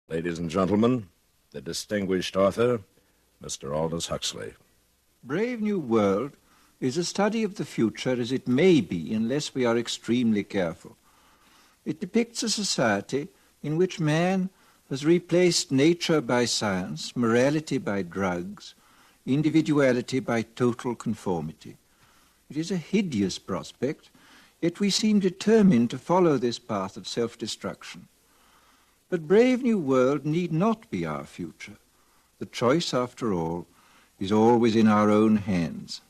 Ladies and gentlemen, the distinguished author, Mr. Aldous Huxley. Brave New World is a study of the future as it may be unless we are extremely careful. It depicts a society in which man has replaced nature by science, morality by drugs, individuality by total conformity. It is a hideous prospect, yet we seem determined to follow this path of self-destruction. But Brave New World need not be our future. The choice, after all, is always in our own hands.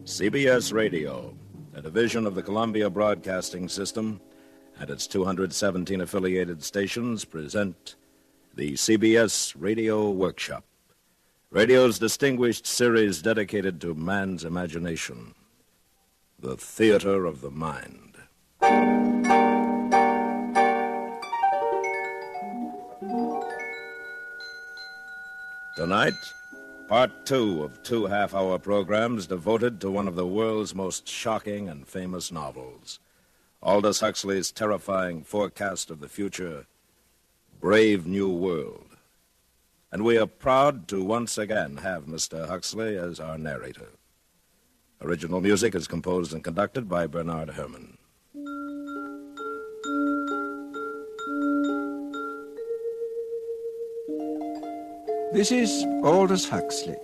CBS Radio, a division of the Columbia Broadcasting System, and its 217 affiliated stations present the CBS Radio Workshop, radio's distinguished series dedicated to man's imagination, the theater of the mind. Tonight, part 2 of 2 half-hour programs devoted to one of the world's most shocking and famous novels, Aldous Huxley's terrifying forecast of the future, Brave New World. And we are proud to once again have Mr. Huxley as our narrator. Original music is composed and conducted by Bernard Herrmann. This is Aldous Huxley.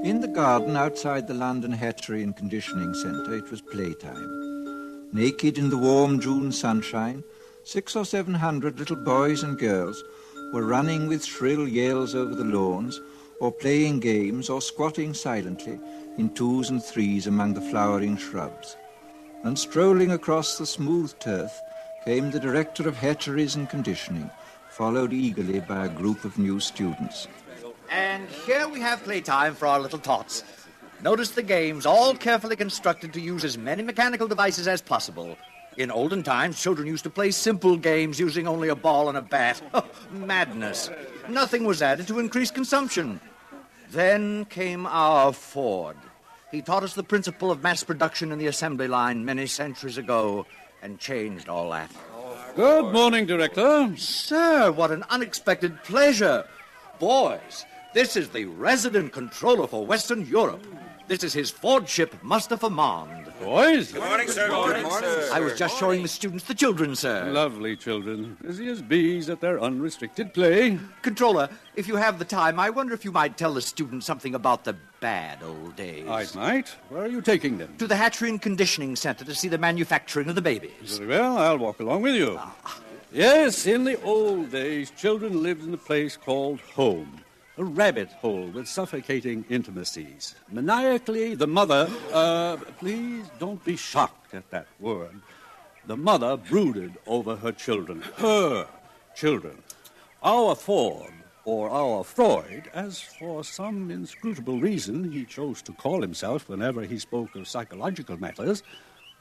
In the garden outside the London Hatchery and Conditioning Centre, it was playtime. Naked in the warm June sunshine, 600 or 700 little boys and girls were running with shrill yells over the lawns, or playing games, or squatting silently in 2s and 3s among the flowering shrubs. And strolling across the smooth turf came the director of hatcheries and conditioning, followed eagerly by a group of new students. And here we have playtime for our little tots. Notice the games, all carefully constructed to use as many mechanical devices as possible. In olden times, children used to play simple games using only a ball and a bat. Oh, madness. Nothing was added to increase consumption. Then came our Ford. He taught us the principle of mass production in the assembly line many centuries ago and changed all that. Good morning, Director. Sir, what an unexpected pleasure. Boys, this is the resident controller for Western Europe. This is his Ford ship, Mustafa Mond. Boys? Good morning, sir. Good morning, sir. I was just showing the students the children, sir. Lovely children. Busy as bees at their unrestricted play. Controller, if you have the time, I wonder if you might tell the students something about the bad old days. I might. Where are you taking them? To the Hatchery and Conditioning Center to see the manufacturing of the babies. Very well, I'll walk along with you. Yes, in the old days, children lived in a place called home. A rabbit hole with suffocating intimacies. Maniacally, the mother... please don't be shocked at that word. The mother brooded over her children. Her children. Our Ford, or our Freud, as for some inscrutable reason he chose to call himself whenever he spoke of psychological matters,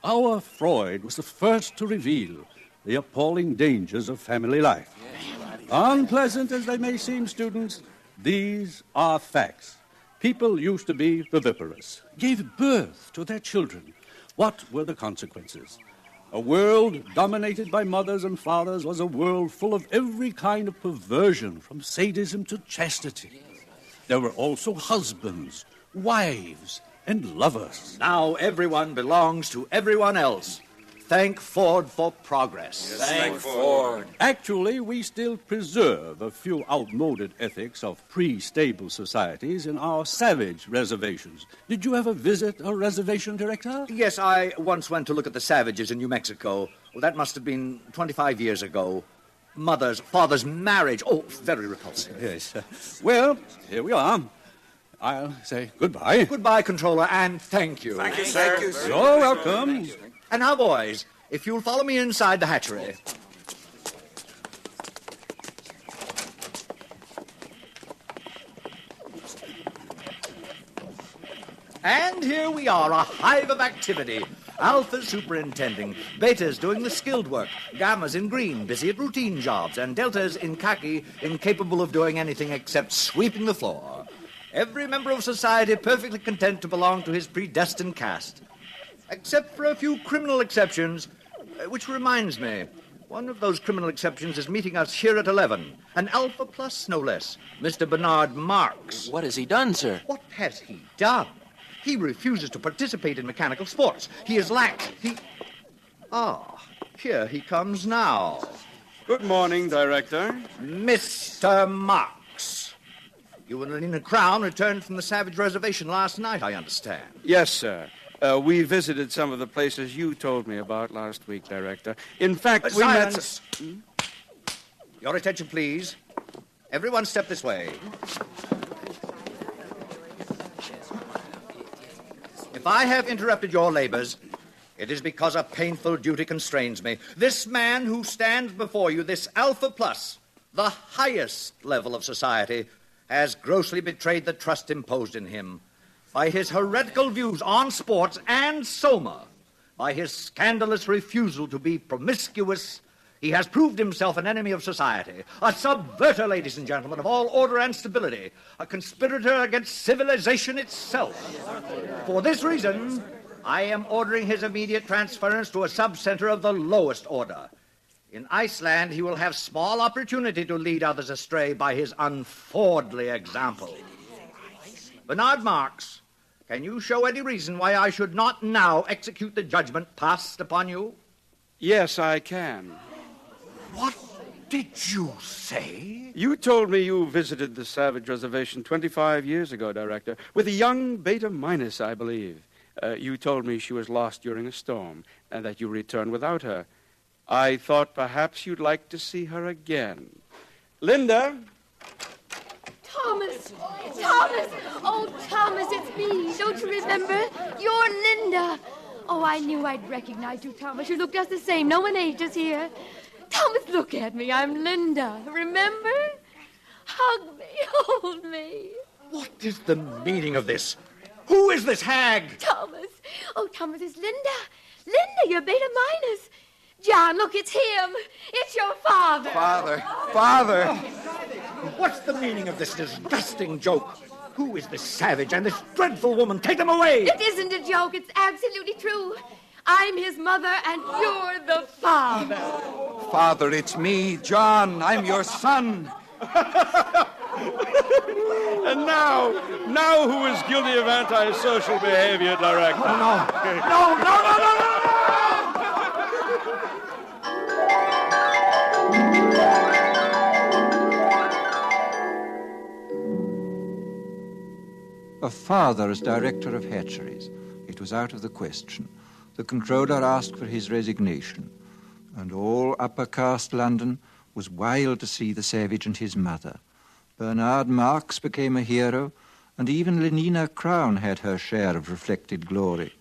our Freud was the first to reveal the appalling dangers of family life. Unpleasant as they may seem, students, these are facts. People used to be viviparous, gave birth to their children. What were the consequences? A world dominated by mothers and fathers was a world full of every kind of perversion, from sadism to chastity. There were also husbands, wives, and lovers. Now everyone belongs to everyone else. Thank Ford for progress. Yes, thank Ford. Actually, we still preserve a few outmoded ethics of pre-stable societies in our savage reservations. Did you ever visit a reservation, Director? Yes, I once went to look at the savages in New Mexico. Well, that must have been 25 years ago. Mother's, father's marriage. Oh, very repulsive. Yes. Well, here we are. I'll say goodbye. Goodbye, Controller, and thank you. Thank you, sir. Thank you, sir. You're welcome. And now, boys, if you'll follow me inside the hatchery. And here we are, a hive of activity. Alpha's superintending, Beta's doing the skilled work, Gamma's in green, busy at routine jobs, and Delta's in khaki, incapable of doing anything except sweeping the floor. Every member of society perfectly content to belong to his predestined caste. Except for a few criminal exceptions, which reminds me, one of those criminal exceptions is meeting us here at 11. An Alpha Plus, no less. Mr. Bernard Marks. What has he done, sir? What has he done? He refuses to participate in mechanical sports. He is lax. Here he comes now. Good morning, Director. Mr. Marks. You and Lenina Crown returned from the Savage Reservation last night, I understand. Yes, sir. We visited some of the places you told me about last week, Director. In fact, we Silence. Your attention, please. Everyone step this way. If I have interrupted your labors, it is because a painful duty constrains me. This man who stands before you, this Alpha Plus, the highest level of society, has grossly betrayed the trust imposed in him by his heretical views on sports and Soma, by his scandalous refusal to be promiscuous. He has proved himself an enemy of society, a subverter, ladies and gentlemen, of all order and stability, a conspirator against civilization itself. For this reason, I am ordering his immediate transference to a sub-center of the lowest order. In Iceland, he will have small opportunity to lead others astray by his unfordly example. Bernard Marks, can you show any reason why I should not now execute the judgment passed upon you? Yes, I can. What did you say? You told me you visited the Savage Reservation 25 years ago, Director, with a young Beta Minus, I believe. You told me she was lost during a storm and that you returned without her. I thought perhaps you'd like to see her again. Linda? Thomas! Thomas! Oh, Thomas, it's me. Don't you remember? You're Linda. Oh, I knew I'd recognize you, Thomas. You look just the same. No one aged us here. Thomas, look at me. I'm Linda. Remember? Hug me. Hold me. What is the meaning of this? Who is this hag? Thomas. Oh, Thomas, it's Linda. Linda, you're Beta Minus. John, look, it's him. It's your father. Father! What's the meaning of this disgusting joke? Who is this savage and this dreadful woman? Take them away! It isn't a joke. It's absolutely true. I'm his mother, and you're the father. Father, it's me, John. I'm your son. And now who is guilty of antisocial behavior, Director? No. A father as director of hatcheries. It was out of the question. The controller asked for his resignation, and all upper caste London was wild to see the savage and his mother. Bernard Marks became a hero, and even Lenina Crown had her share of reflected glory.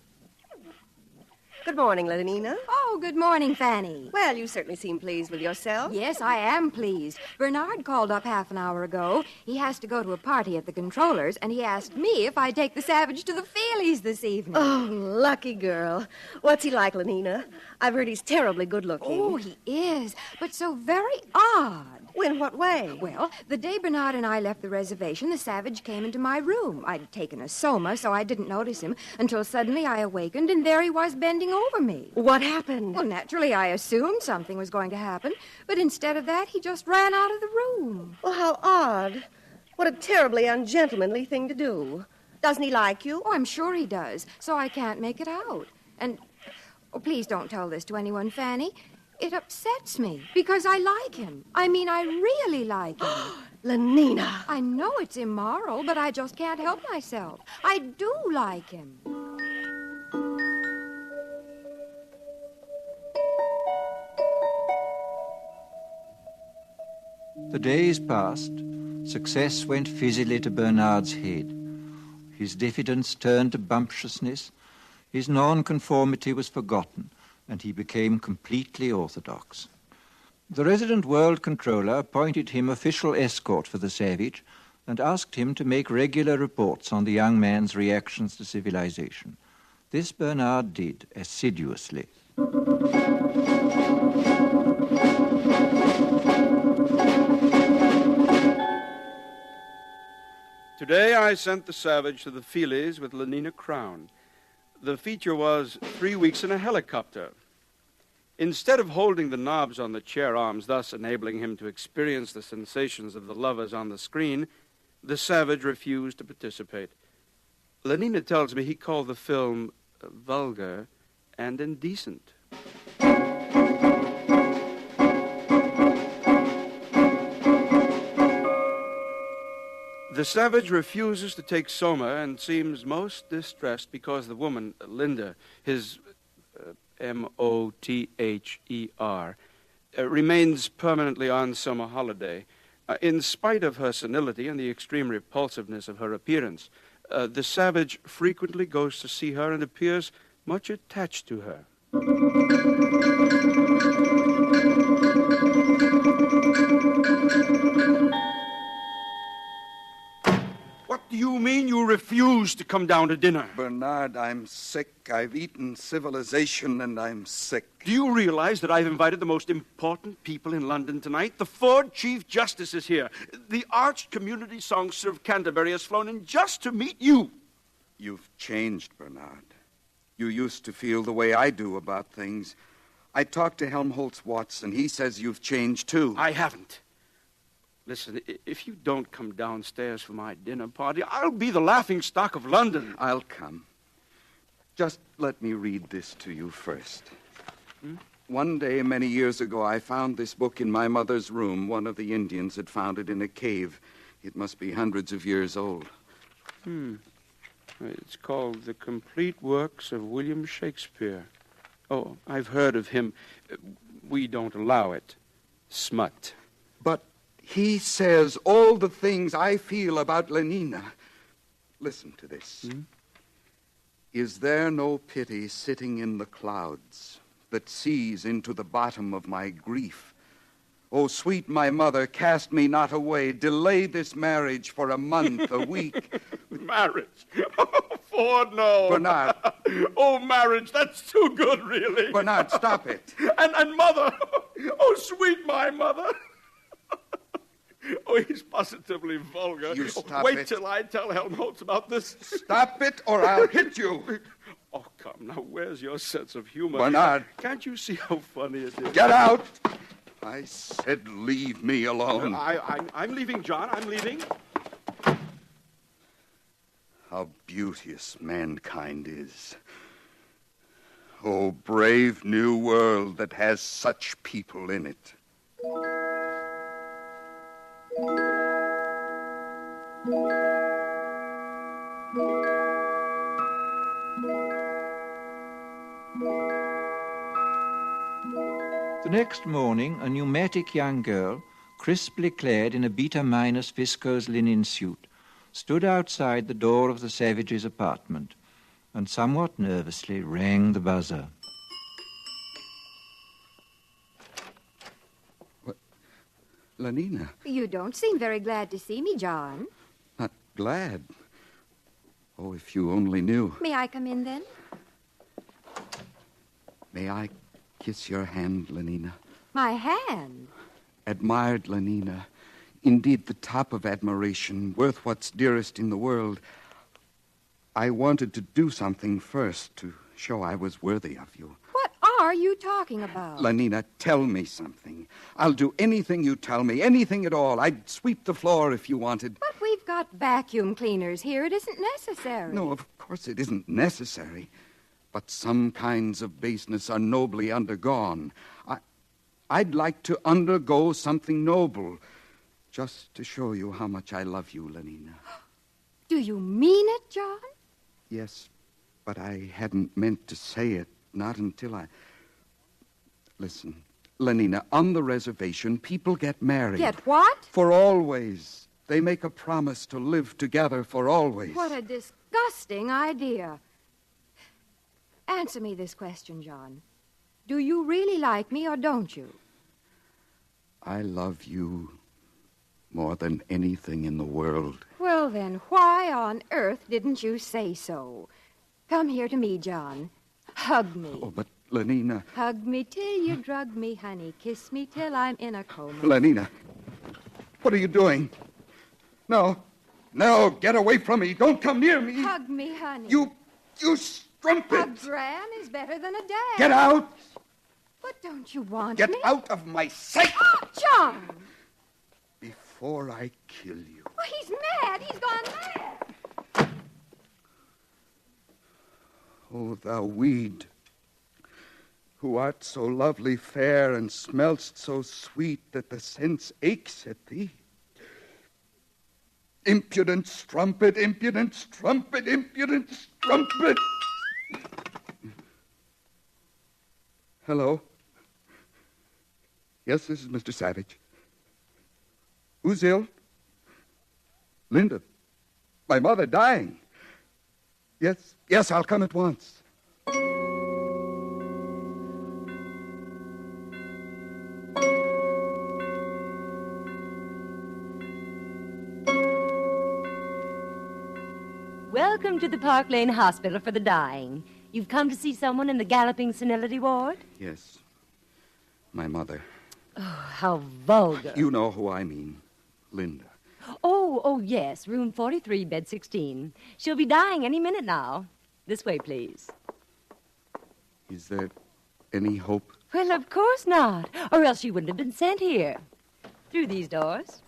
Good morning, Lenina. Oh, good morning, Fanny. Well, you certainly seem pleased with yourself. Yes, I am pleased. Bernard called up half an hour ago. He has to go to a party at the controller's, and he asked me if I'd take the savage to the Feelies this evening. Oh, lucky girl. What's he like, Lenina? I've heard he's terribly good-looking. Oh, he is, but so very odd. In what way? Well, the day Bernard and I left the reservation, the savage came into my room. I'd taken a Soma, so I didn't notice him until suddenly I awakened, and there he was bending over me. What happened? Well, naturally, I assumed something was going to happen, but instead of that, he just ran out of the room. Well, how odd. What a terribly ungentlemanly thing to do. Doesn't he like you? Oh, I'm sure he does, so I can't make it out. And, oh, please don't tell this to anyone, Fanny. It upsets me because I like him. I mean, I really like him. Lenina. I know it's immoral, but I just can't help myself. I do like him. The days passed. Success went fizzily to Bernard's head. His diffidence turned to bumptiousness. His nonconformity was forgotten, and he became completely orthodox. The resident world controller appointed him official escort for the savage and asked him to make regular reports on the young man's reactions to civilization. This Bernard did assiduously. Today I sent the savage to the Feelies with Lenina Crown. The feature was 3 weeks in a helicopter. Instead of holding the knobs on the chair arms, thus enabling him to experience the sensations of the lovers on the screen, the savage refused to participate. Lenina tells me he called the film vulgar and indecent. The savage refuses to take Soma and seems most distressed because the woman, Linda, his Mother, remains permanently on summer holiday. In spite of her senility and the extreme repulsiveness of her appearance, the savage frequently goes to see her and appears much attached to her. What do you mean you refuse to come down to dinner? Bernard, I'm sick. I've eaten civilization and I'm sick. Do you realize that I've invited the most important people in London tonight? The Ford Chief Justice is here. The arch community songster of Canterbury has flown in just to meet you. You've changed, Bernard. You used to feel the way I do about things. I talked to Helmholtz Watson. He says you've changed, too. I haven't. Listen, if you don't come downstairs for my dinner party, I'll be the laughingstock of London. I'll come. Just let me read this to you first. One day, many years ago, I found this book in my mother's room. One of the Indians had found it in a cave. It must be hundreds of years old. It's called The Complete Works of William Shakespeare. Oh, I've heard of him. We don't allow it. Smut. But he says all the things I feel about Lenina. Listen to this. Is there no pity sitting in the clouds that sees into the bottom of my grief? Oh, sweet my mother, cast me not away. Delay this marriage for a month, a week. Marriage? Oh, Ford, no. Bernard. Oh, marriage, that's too good, really. Bernard, stop it. And mother. Oh, sweet my mother. Oh, he's positively vulgar. You stop Wait it. till I tell Helmholtz about this. Stop it, or I'll hit you. Oh, come, now, where's your sense of humor? Bernard. Can't you see how funny it is? Get out. I said leave me alone. I'm leaving, John. I'm leaving. How beauteous mankind is. Oh, brave new world that has such people in it. The next morning, a pneumatic young girl, crisply clad in a beta-minus viscose linen suit, stood outside the door of the Savage's apartment and somewhat nervously rang the buzzer. What? Lenina? You don't seem very glad to see me, John. Not glad. Oh, if you only knew. May I come in, then? May I kiss your hand, Lenina? My hand? Admired, Lenina. Indeed, the top of admiration, worth what's dearest in the world. I wanted to do something first to show I was worthy of you. What are you talking about? Lenina, tell me something. I'll do anything you tell me, anything at all. I'd sweep the floor if you wanted. But we've got vacuum cleaners here. It isn't necessary. No, of course it isn't necessary. But some kinds of baseness are nobly undergone. I'd like to undergo something noble, just to show you how much I love you, Lenina. Do you mean it, John? Yes, but I hadn't meant to say it, not until I... Listen, Lenina, on the reservation, people get married. Get what? For always. They make a promise to live together for always. What a disgusting idea. Answer me this question, John. Do you really like me or don't you? I love you more than anything in the world. Well, then, why on earth didn't you say so? Come here to me, John. Hug me. Oh, but Lenina... Hug me till you drug me, honey. Kiss me till I'm in a coma. Lenina, what are you doing? No, get away from me. Don't come near me. Hug me, honey. You strumpet. A gran is better than a dad. Get out! But don't you want Get me? out of my sight! John! Before I kill you. Oh, he's mad. He's gone mad. O thou weed, who art so lovely fair and smell'st so sweet that the sense aches at thee. Impudent strumpet, impudent strumpet, impudent strumpet. Hello? Yes, this is Mr. Savage. Who's ill? Linda. My mother dying. Yes, I'll come at once. Welcome to the Park Lane Hospital for the Dying. You've come to see someone in the galloping senility ward? Yes. My mother. Oh, how vulgar. You know who I mean. Linda. Oh, yes. Room 43, bed 16. She'll be dying any minute now. This way, please. Is there any hope? Well, of course not. Or else she wouldn't have been sent here. Through these doors.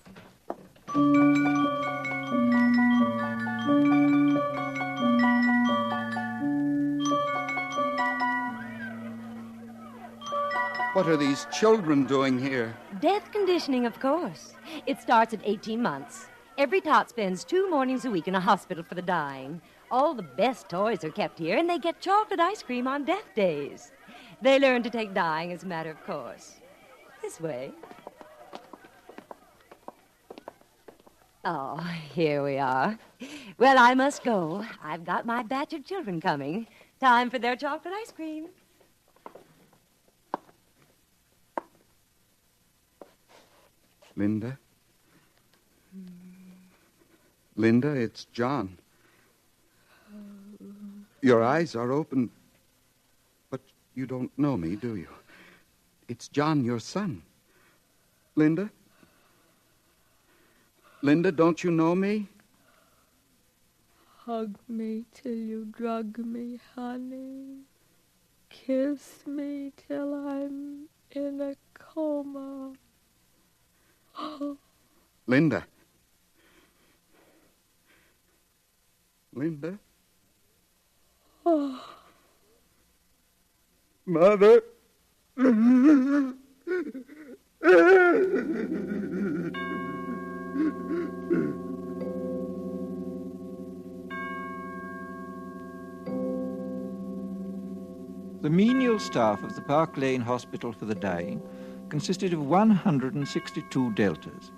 What are these children doing here? Death conditioning, of course. It starts at 18 months. Every tot spends 2 mornings a week in a hospital for the dying. All the best toys are kept here, and they get chocolate ice cream on death days. They learn to take dying as a matter of course. This way. Oh, here we are. Well, I must go. I've got my batch of children coming. Time for their chocolate ice cream. Linda? Linda, it's John. Your eyes are open, but you don't know me, do you? It's John, your son. Linda? Linda, don't you know me? Hug me till you drug me, honey. Kiss me till I'm in a coma. Linda. Linda? Oh. Mother? The menial staff of the Park Lane Hospital for the Dying consisted of 162 deltas,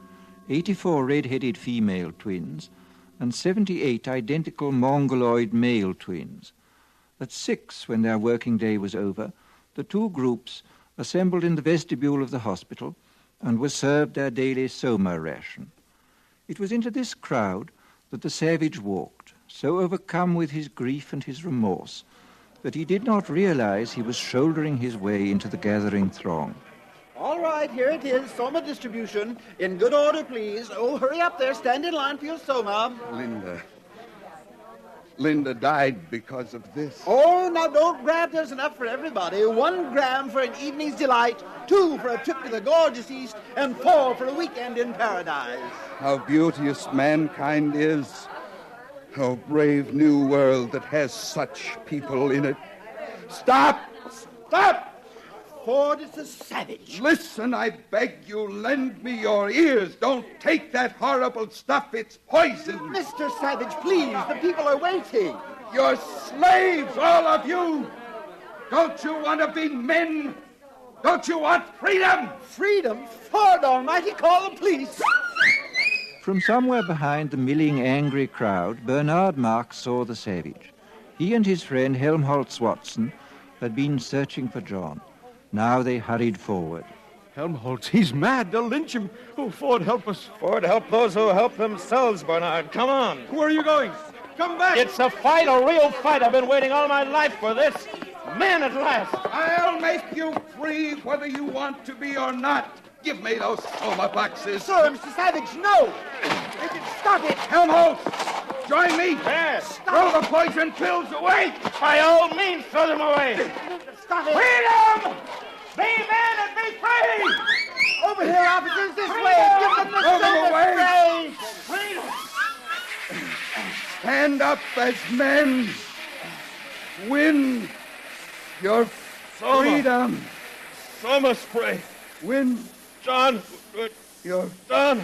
84 red-headed female twins, and 78 identical mongoloid male twins. At 6, when their working day was over, the 2 groups assembled in the vestibule of the hospital and were served their daily soma ration. It was into this crowd that the savage walked, so overcome with his grief and his remorse that he did not realize he was shouldering his way into the gathering throng. All right, here it is, soma distribution. In good order, please. Oh, hurry up there. Stand in line for your soma. Linda died because of this. Oh, now don't grab. There's enough for everybody. 1 gram for an evening's delight, 2 for a trip to the gorgeous East, and 4 for a weekend in paradise. How beauteous mankind is. Oh, brave new world that has such people in it. Stop! Stop! Ford is a savage. Listen, I beg you, lend me your ears. Don't take that horrible stuff. It's poison. Mr. Savage, please. The people are waiting. You're slaves, all of you. Don't you want to be men? Don't you want freedom? Freedom? Ford Almighty, call the police. From somewhere behind the milling, angry crowd, Bernard Marx saw the savage. He and his friend Helmholtz Watson had been searching for John. Now they hurried forward. Helmholtz, he's mad. They'll lynch him. Oh, Ford, help us. Ford, help those who help themselves, Bernard. Come on. Where are you going? Come back. It's a fight, a real fight. I've been waiting all my life for this. Man at last. I'll make you free whether you want to be or not. Give me those soma boxes. Sir, Mr. Savage, no. Stop it. Helmholtz, join me? Yes. Throw the poison pills away. By all means, throw them away. Stop it. Freedom! Be men and be free! Over here, officers, this way. Give them the Throw them away. Freedom! Stand up as men. Win your freedom. Soma spray. Win John, your John.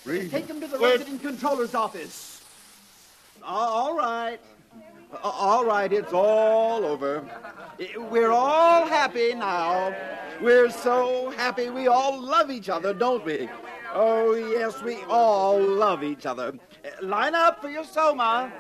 freedom. Take them to the resident controller's office. All right. All right, it's all over. We're all happy now. We're so happy we all love each other, don't we? Oh, yes, we all love each other. Line up for your Soma.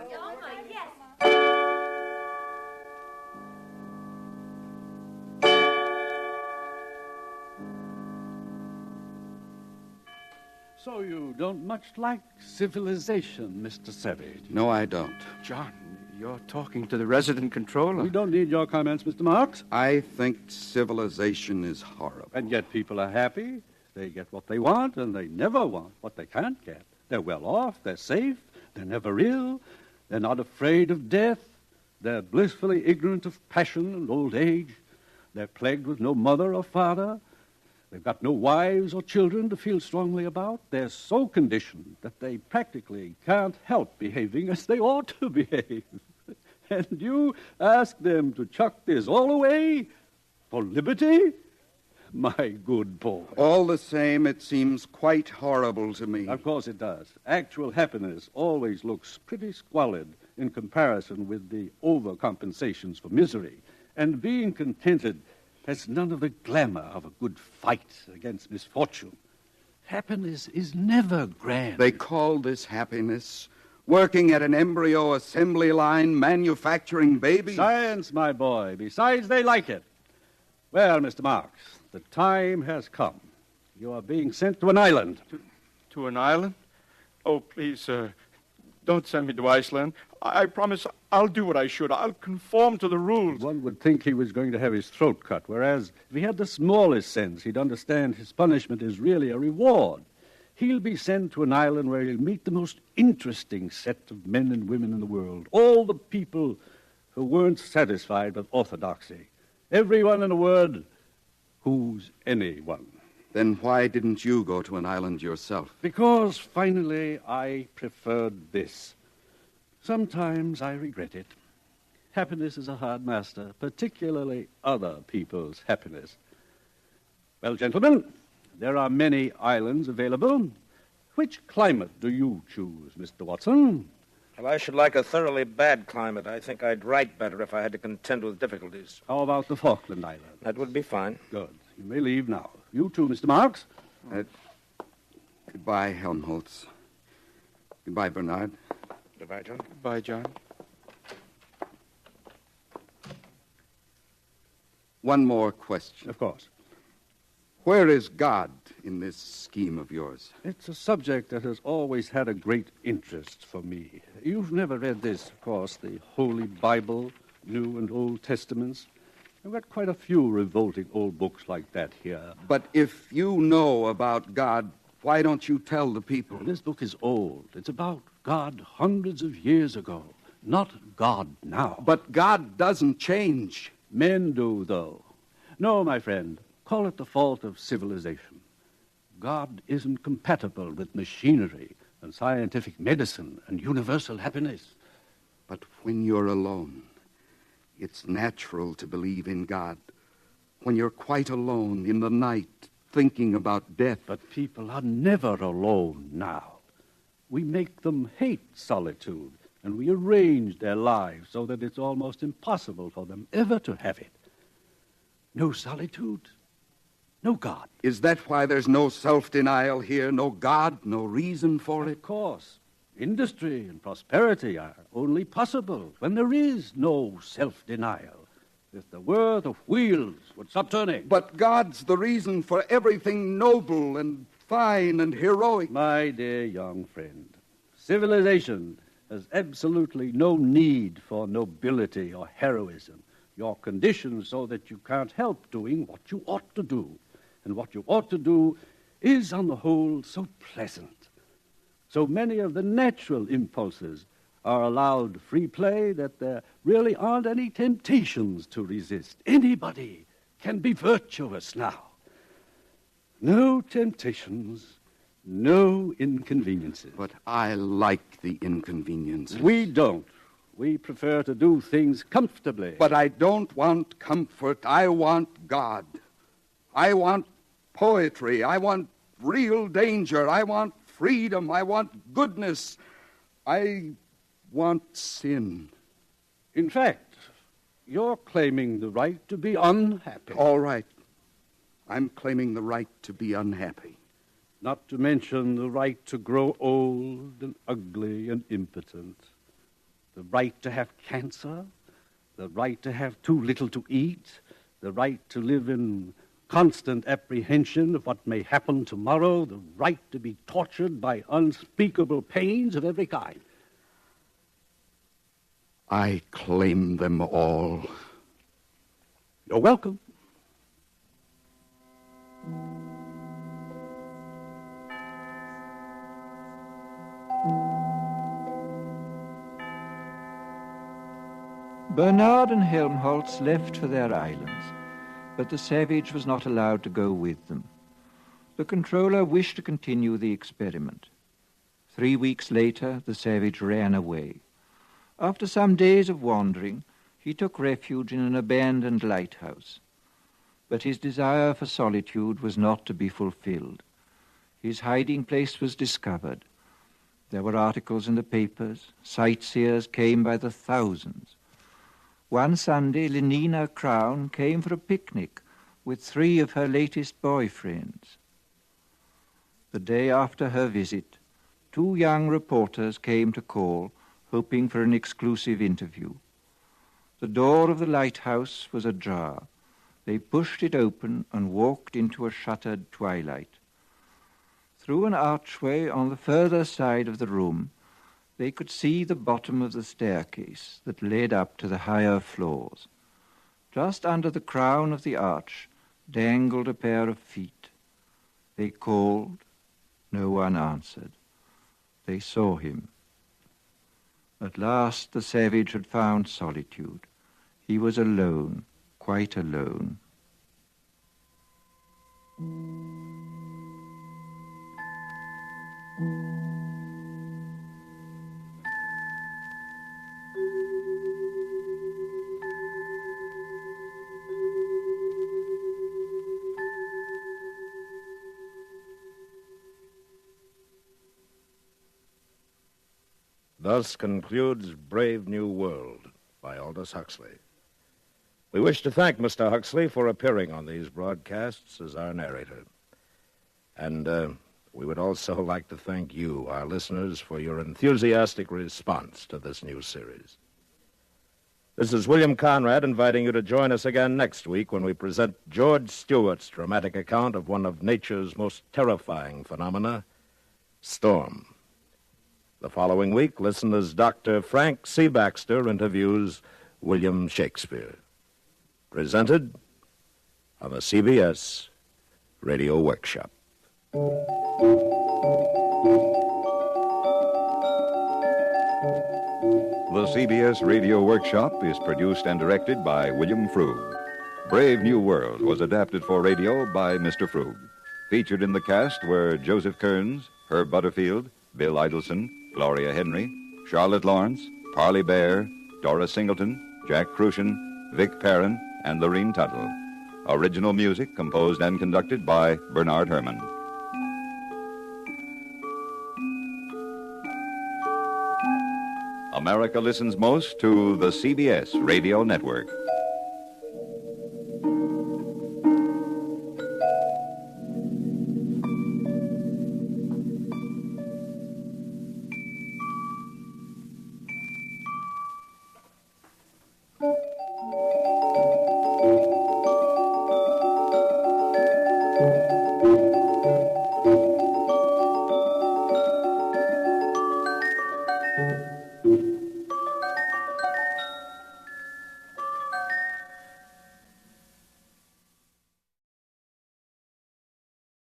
So you don't much like civilization, Mr. Savage? No, I don't. John, you're talking to the resident controller. We don't need your comments, Mr. Marks. I think civilization is horrible. And yet people are happy. They get what they want, and they never want what they can't get. They're well off, they're safe, they're never ill, they're not afraid of death, they're blissfully ignorant of passion and old age, they're plagued with no mother or father, they've got no wives or children to feel strongly about, they're so conditioned that they practically can't help behaving as they ought to behave. And you ask them to chuck this all away for liberty? My good boy. All the same, it seems quite horrible to me. Of course it does. Actual happiness always looks pretty squalid in comparison with the overcompensations for misery. And being contented has none of the glamour of a good fight against misfortune. Happiness is never grand. They call this happiness. Working at an embryo assembly line, manufacturing babies. Science, my boy. Besides, they like it. Well, Mr. Marks, the time has come. You are being sent to an island. To an island? Oh, please, sir, don't send me to Iceland. I promise I'll do what I should. I'll conform to the rules. One would think he was going to have his throat cut, whereas if he had the smallest sense, he'd understand his punishment is really a reward. He'll be sent to an island where he'll meet the most interesting set of men and women in the world. All the people who weren't satisfied with orthodoxy. Everyone, in a word, who's anyone. Then why didn't you go to an island yourself? Because, finally, I preferred this. Sometimes I regret it. Happiness is a hard master, particularly other people's happiness. Well, gentlemen, there are many islands available. Which climate do you choose, Mr. Watson? Well, I should like a thoroughly bad climate. I think I'd write better if I had to contend with difficulties. How about the Falkland Islands? That would be fine. Good. You may leave now. You too, Mr. Marks. Goodbye, Helmholtz. Goodbye, Bernard. Goodbye, John. Goodbye, John. One more question. Of course. Where is God in this scheme of yours? It's a subject that has always had a great interest for me. You've never read this, of course, the Holy Bible, New and Old Testaments. I've got quite a few revolting old books like that here. But if you know about God, why don't you tell the people? This book is old. It's about God hundreds of years ago, not God now. But God doesn't change. Men do, though. No, my friend, call it the fault of civilization. God isn't compatible with machinery and scientific medicine and universal happiness. But when you're alone, it's natural to believe in God. When you're quite alone in the night, thinking about death. But people are never alone now. We make them hate solitude, and we arrange their lives so that it's almost impossible for them ever to have it. No solitude, no God. Is that why there's no self-denial here? No God, no reason for it? Of course. Industry and prosperity are only possible when there is no self-denial. If there were, the wheels would stop turning. But God's the reason for everything noble and fine and heroic. My dear young friend, civilization has absolutely no need for nobility or heroism. You're conditioned so that you can't help doing what you ought to do. And what you ought to do is, on the whole, so pleasant. So many of the natural impulses are allowed free play, that there really aren't any temptations to resist. Anybody can be virtuous now. No temptations, no inconveniences. But I like the inconveniences. We don't. We prefer to do things comfortably. But I don't want comfort. I want God. I want poetry. I want real danger. I want freedom. I want goodness. I want sin. In fact, you're claiming the right to be unhappy. All right. I'm claiming the right to be unhappy. Not to mention the right to grow old and ugly and impotent. The right to have cancer. The right to have too little to eat. The right to live in constant apprehension of what may happen tomorrow. The right to be tortured by unspeakable pains of every kind. I claim them all. You're welcome. Bernard and Helmholtz left for their islands, but the Savage was not allowed to go with them. The controller wished to continue the experiment. 3 weeks later, the Savage ran away. After some days of wandering, he took refuge in an abandoned lighthouse. But his desire for solitude was not to be fulfilled. His hiding place was discovered. There were articles in the papers. Sightseers came by the thousands. One Sunday, Lenina Crown came for a picnic with 3 of her latest boyfriends. The day after her visit, 2 young reporters came to call, hoping for an exclusive interview. The door of the lighthouse was ajar. They pushed it open and walked into a shuttered twilight. Through an archway on the further side of the room, they could see the bottom of the staircase that led up to the higher floors. Just under the crown of the arch dangled a pair of feet. They called. No one answered. They saw him. At last the Savage had found solitude. He was alone, quite alone. Thus concludes Brave New World by Aldous Huxley. We wish to thank Mr. Huxley for appearing on these broadcasts as our narrator. And we would also like to thank you, our listeners, for your enthusiastic response to this new series. This is William Conrad inviting you to join us again next week when we present George Stewart's dramatic account of one of nature's most terrifying phenomena, storm. The following week, listen as Dr. Frank C. Baxter interviews William Shakespeare. Presented on the CBS Radio Workshop. The CBS Radio Workshop is produced and directed by William Frug. Brave New World was adapted for radio by Mr. Frug. Featured in the cast were Joseph Kearns, Herb Butterfield, Bill Idelson, Gloria Henry, Charlotte Lawrence, Parley Bear, Doris Singleton, Jack Crucian, Vic Perrin, and Lorene Tuttle. Original music composed and conducted by Bernard Herrmann. America listens most to the CBS Radio Network.